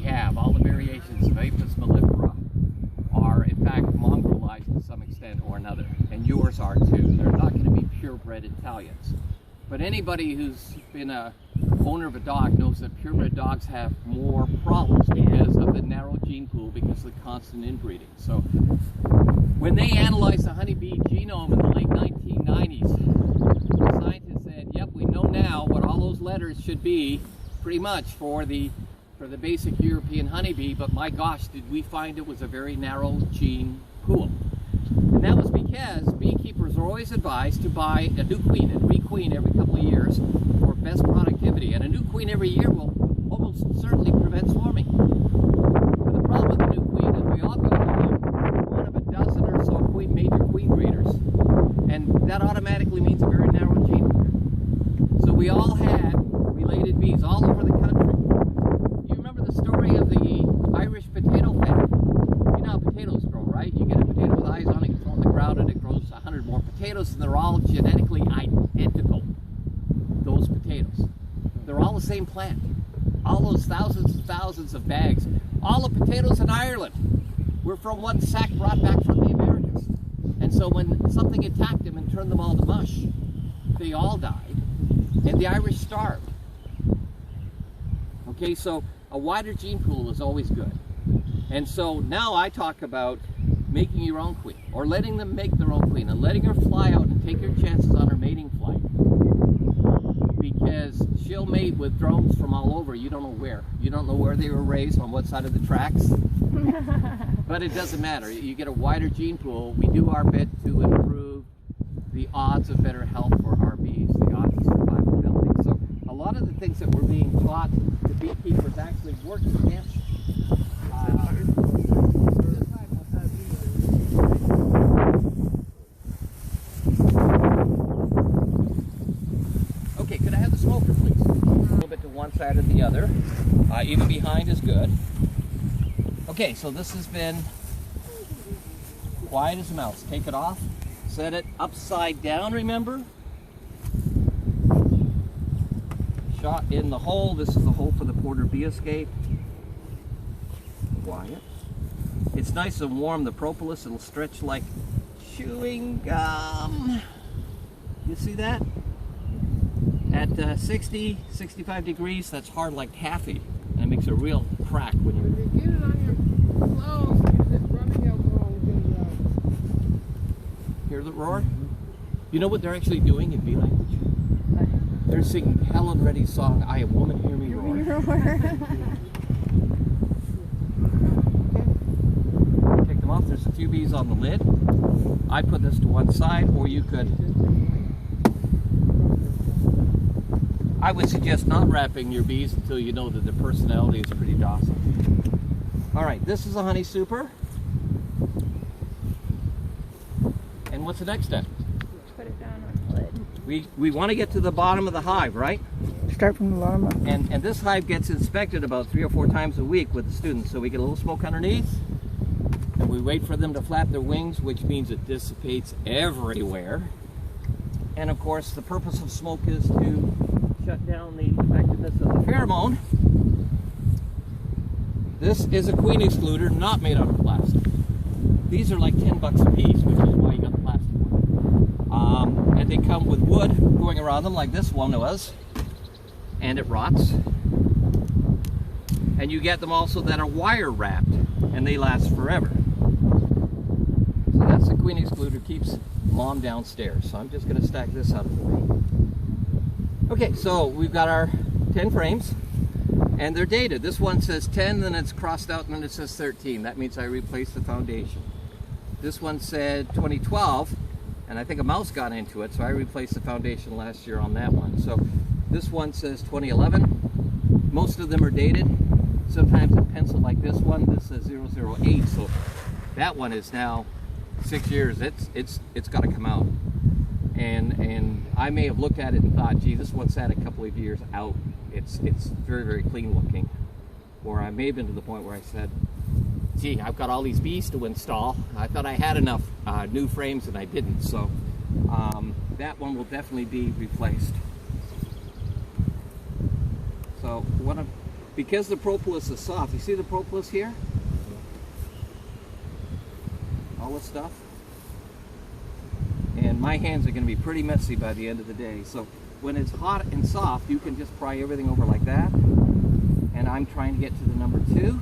have, all the variations of Apis mellifera, are in fact mongrelized to some extent or another, and yours are too. They're not going to be purebred Italians. But anybody who's been a owner of a dog knows that purebred dogs have more problems because of the narrow gene pool, because of the constant inbreeding. So when they analyzed the honeybee genome in the late 1990s, the scientists said, yep, we know now what all those letters should be pretty much for the basic European honeybee, but my gosh, did we find it was a very narrow gene pool. And that was because beekeepers are always advised to buy a new queen and requeen every couple of years for best productivity. And a new queen every year will almost certainly prevent swarming. But the problem with the new queen is we all go to one of a dozen or so major queen breeders, and that automatically means a very narrow gene pool. So we all had related bees all over the country. You remember the story of the Irish potato famine? You know how potatoes grow, right? You get a potato with eyes on it, you throw it on the ground, and it grows 100 more potatoes, and they're all genetically identical, those potatoes. They're all the same plant. All those thousands and thousands of bags. All the potatoes in Ireland were from one sack brought back from the Americas. And so when something attacked them and turned them all to mush, they all died, and the Irish starved. Okay, so a wider gene pool is always good. And so now I talk about making your own queen, or letting them make their own queen, and letting her fly out and take your chances on her mating flight. Because she'll mate with drones from all over. You don't know where. You don't know where they were raised, on what side of the tracks. But it doesn't matter. You get a wider gene pool. We do our bit to improve the odds of better health for our bees, the odds of survivability. So a lot of the things that we're being taught to beekeepers actually work against. Okay, could I have the smoker, please? A little bit to one side or the other. Even behind is good. Okay, so this has been quiet as a mouse. Take it off. Set it upside down, remember? Shot in the hole. This is the hole for the porter bee escape. Quiet. It's nice and warm. The propolis, it'll stretch like chewing gum. You see that? At 60, 65 degrees, that's hard like taffy. And it makes a real crack when you... If you get it on your clothes, use it running alcohol and Hear the roar? You know what they're actually doing in bee language? They're singing Helen Reddy's song, I Am Woman, Hear Me Roar. Take them off. There's a few bees on the lid. I put this to one side, or you could... I would suggest not wrapping your bees until you know that their personality is pretty docile. All right, this is a honey super. And what's the next step? Put it down on the lid. We want to get to the bottom of the hive, right? Start from the bottom up. And this hive gets inspected about 3 or 4 times a week with the students. So we get a little smoke underneath, and we wait for them to flap their wings, which means it dissipates everywhere. And of course, the purpose of smoke is to shut down the effectiveness of the pheromone. This is a queen excluder, not made out of plastic. These are like 10 bucks a piece, which is why you got the plastic one. And they come with wood going around them, like this one was, and it rots. And you get them also that are wire wrapped, and they last forever. So that's the queen excluder, keeps mom downstairs. So I'm just going to stack this out of the way. Okay, so we've got our 10 frames, and they're dated. This one says 10, then it's crossed out, and then it says 13. That means I replaced the foundation. This one said 2012, and I think a mouse got into it, so I replaced the foundation last year on that one. So this one says 2011. Most of them are dated. Sometimes in pencil like this one, this says 008, so that one is now 6 years. It's got to come out. And I may have looked at it and thought, gee, this one's had a couple of years out. It's very, very clean looking. Or I may have been to the point where I said, gee, I've got all these bees to install. I thought I had enough new frames, and I didn't. So that one will definitely be replaced. So because the propolis is soft, you see the propolis here? All this stuff. And my hands are going to be pretty messy by the end of the day. So when it's hot and soft, you can just pry everything over like that. And I'm trying to get to the number 2.